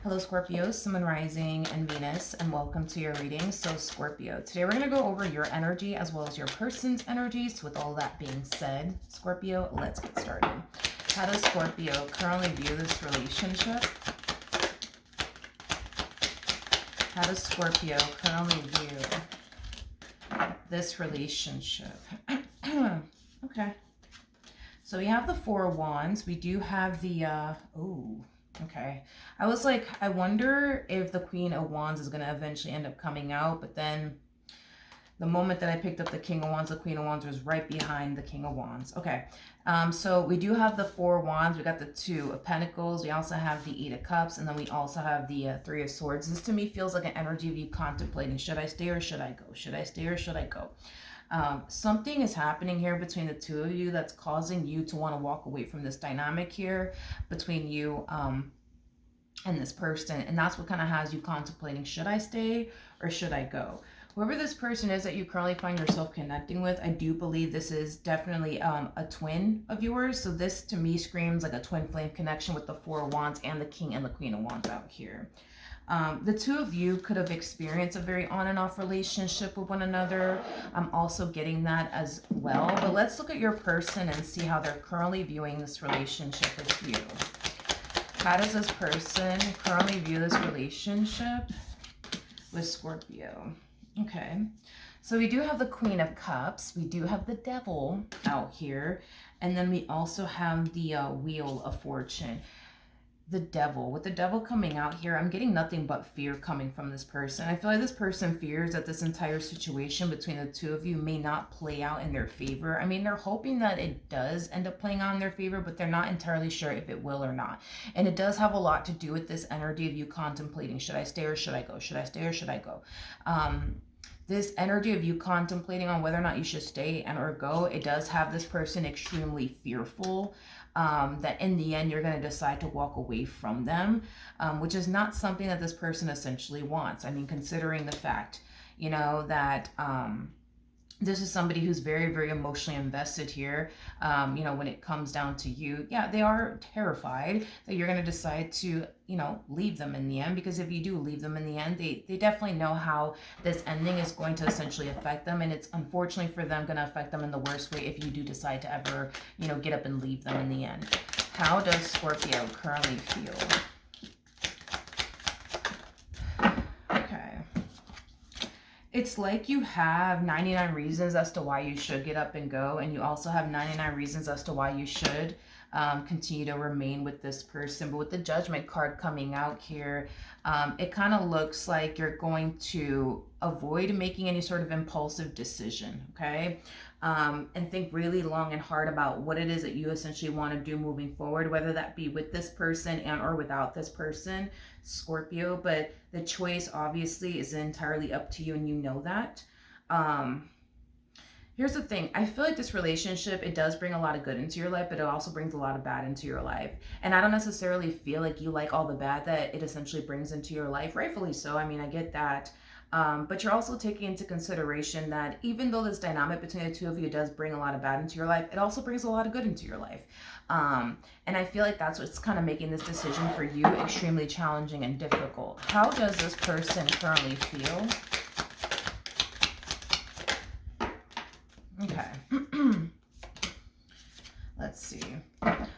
Hello Scorpio, Sun, Moon, Rising, and Venus, and welcome to your reading. So Scorpio, today we're going to go over your energy as well as your person's energies. So with all that being said, Scorpio, let's get started. How does Scorpio currently view this relationship? How does Scorpio currently view this relationship? Okay. So we have the Four of Wands. We do have the, okay. I was like, I wonder if the Queen of Wands is going to eventually end up coming out. But then the moment that I picked up the King of Wands, the Queen of Wands was right behind the King of Wands. Okay. So we do have the Four of Wands. We got the Two of Pentacles. We also have the Eight of Cups. And then we also have the Three of Swords. This to me feels like an energy of you contemplating. Should I stay or should I go? Should I stay or should I go? Something is happening here between the two of you that's causing you to want to walk away from this dynamic here between you and this person. And that's what kind of has you contemplating, should I stay or should I go? Whoever this person is that you currently find yourself connecting with, I do believe this is definitely a twin of yours. So this to me screams like a twin flame connection with the Four of Wands and the King and the Queen of Wands out here. The two of you could have experienced a very on and off relationship with one another. I'm also getting that as well. But let's look at your person and see how they're currently viewing this relationship with you. How does this person currently view this relationship with Scorpio? Okay. So we do have the Queen of Cups. We do have the Devil out here. And then we also have the Wheel of Fortune. The Devil. With the Devil coming out here, I'm getting nothing but fear coming from this person. I feel like this person fears that this entire situation between the two of you may not play out in their favor. I mean, they're hoping that it does end up playing out in their favor, but they're not entirely sure if it will or not. And it does have a lot to do with this energy of you contemplating, should I stay or should I go? Should I stay or should I go? This energy of you contemplating on whether or not you should stay and or go, it does have this person extremely fearful that in the end you're going to decide to walk away from them, which is not something that this person essentially wants. I mean, considering the fact, you know, that this is somebody who's very, very emotionally invested here. You know, when it comes down to you, yeah, they are terrified that you're going to decide to, you know, leave them in the end. Because if you do leave them in the end, they definitely know how this ending is going to essentially affect them. And it's unfortunately for them going to affect them in the worst way if you do decide to ever, you know, get up and leave them in the end. How does Scorpio currently feel? It's like you have 99 reasons as to why you should get up and go. And you also have 99 reasons as to why you should continue to remain with this person. But with the Judgment card coming out here, it kind of looks like you're going to avoid making any sort of impulsive decision, okay? And think really long and hard about what it is that you essentially want to do moving forward, whether that be with this person and or without this person, Scorpio. But the choice obviously is entirely up to you, and you know that. Here's the thing. I feel like this relationship, it does bring a lot of good into your life, but it also brings a lot of bad into your life. And I don't necessarily feel like you like all the bad that it essentially brings into your life. Rightfully so. I mean, I get that. But you're also taking into consideration that even though this dynamic between the two of you does bring a lot of bad into your life, it also brings a lot of good into your life. And I feel like that's what's kind of making this decision for you extremely challenging and difficult. How does this person currently feel? Okay. Let's see.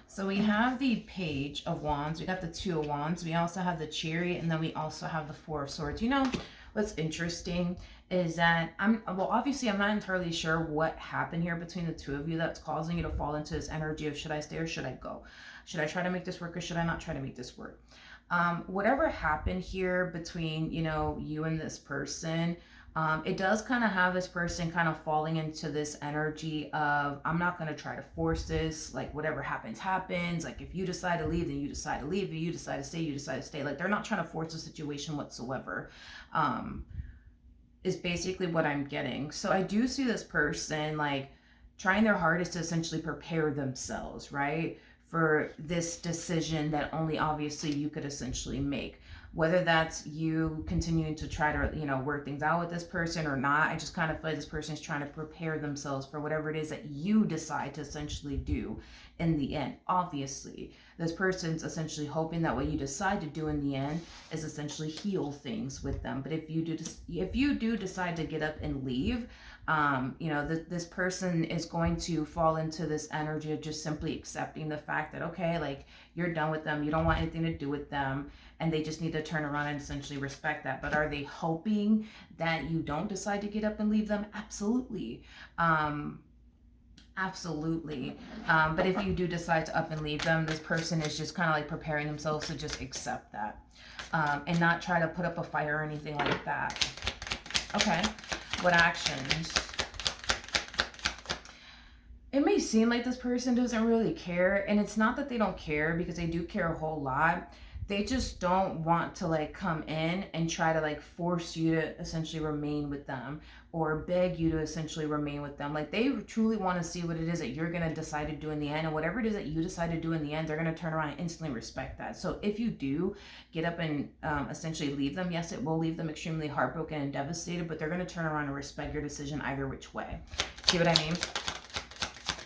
So we have the Page of Wands. We got the Two of Wands. We also have the Chariot, and then we also have the Four of Swords. You know, what's interesting is that well, obviously I'm not entirely sure what happened here between the two of you that's causing you to fall into this energy of should I stay or should I go? Should I try to make this work or should I not try to make this work? Whatever happened here between, you know, you and this person, it does kind of have this person kind of falling into this energy of, I'm not going to try to force this. Like, whatever happens, happens. Like, if you decide to leave, then you decide to leave. If you decide to stay, you decide to stay. Like, they're not trying to force the situation whatsoever, is basically what I'm getting. So I do see this person, like, trying their hardest to essentially prepare themselves, right, for this decision that only obviously you could essentially make. whether that's you continuing to try to, you know, work things out with this person or not. I just kind of feel like this person is trying to prepare themselves for whatever it is that you decide to essentially do in the end. Obviously, this person's essentially hoping that what you decide to do in the end is essentially heal things with them. But if you do decide to get up and leave, you know, this person is going to fall into this energy of just simply accepting the fact that, okay, like, you're done with them, you don't want anything to do with them, and they just need to turn around and essentially respect that. But are they hoping that you don't decide to get up and leave them? Absolutely. Absolutely. But if you do decide to up and leave them, this person is just kind of like preparing themselves to just accept that, and not try to put up a fight or anything like that. Okay. What actions? It may seem like this person doesn't really care, and it's not that they don't care, because they do care a whole lot. They just don't want to like come in and try to like force you to essentially remain with them, or beg you to essentially remain with them. Like, they truly want to see what it is that you're going to decide to do in the end, and whatever it is that you decide to do in the end, they're going to turn around and instantly respect that. So if you do get up and essentially leave them, yes, it will leave them extremely heartbroken and devastated, but they're going to turn around and respect your decision either which way. See what I mean?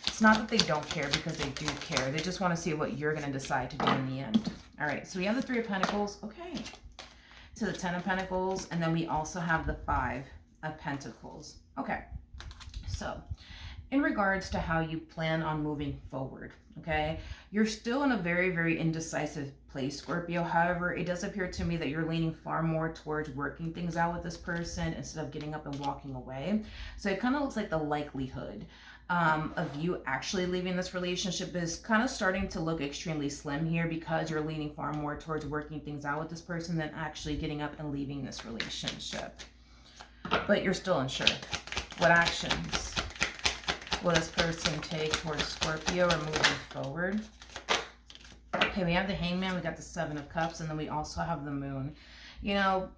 It's not that they don't care, because they do care. They just want to see what you're going to decide to do in the end. All right, so we have the 3 of Pentacles. Okay. To the 10 of Pentacles, and then we also have the 5 of Pentacles. Okay. So, in regards to how you plan on moving forward, okay, you're still in a very, very indecisive place, Scorpio. However, it does appear to me that you're leaning far more towards working things out with this person instead of getting up and walking away. So it kind of looks like the likelihood of you actually leaving this relationship is kind of starting to look extremely slim here, because you're leaning far more towards working things out with this person than actually getting up and leaving this relationship. But you're still unsure. What actions will this person take towards Scorpio or moving forward? Okay, we have the Hangman, we got the 7 of Cups, and then we also have the Moon. You know,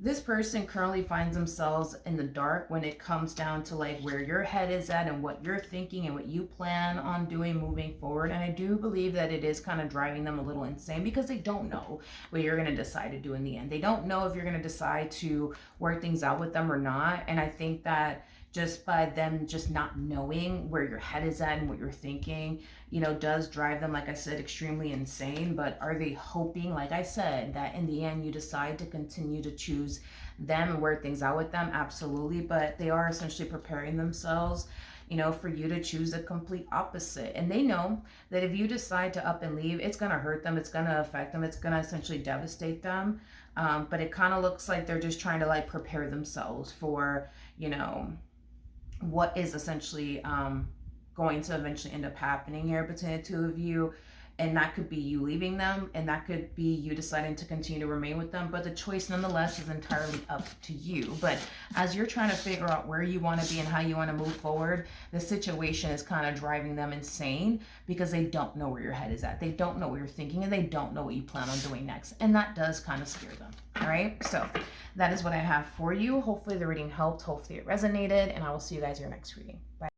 this person currently finds themselves in the dark when it comes down to like where your head is at and what you're thinking and what you plan on doing moving forward. And I do believe that it is kind of driving them a little insane, because they don't know what you're going to decide to do in the end. They don't know if you're going to decide to work things out with them or not. And I think that just by them just not knowing where your head is at and what you're thinking, you know, does drive them, like I said, extremely insane. But are they hoping, like I said, that in the end you decide to continue to choose them and work things out with them? Absolutely. But they are essentially preparing themselves, you know, for you to choose the complete opposite. And they know that if you decide to up and leave, it's going to hurt them, it's going to affect them, it's going to essentially devastate them. But it kind of looks like they're just trying to like prepare themselves for, you know, what is essentially going to eventually end up happening here between the two of you. And that could be you leaving them, and that could be you deciding to continue to remain with them. But the choice nonetheless is entirely up to you. But as you're trying to figure out where you want to be and how you want to move forward, the situation is kind of driving them insane, because they don't know where your head is at. They don't know what you're thinking, and they don't know what you plan on doing next. And that does kind of scare them. All right, so that is what I have for you. Hopefully the reading helped. Hopefully it resonated, and I will see you guys in your next reading. Bye.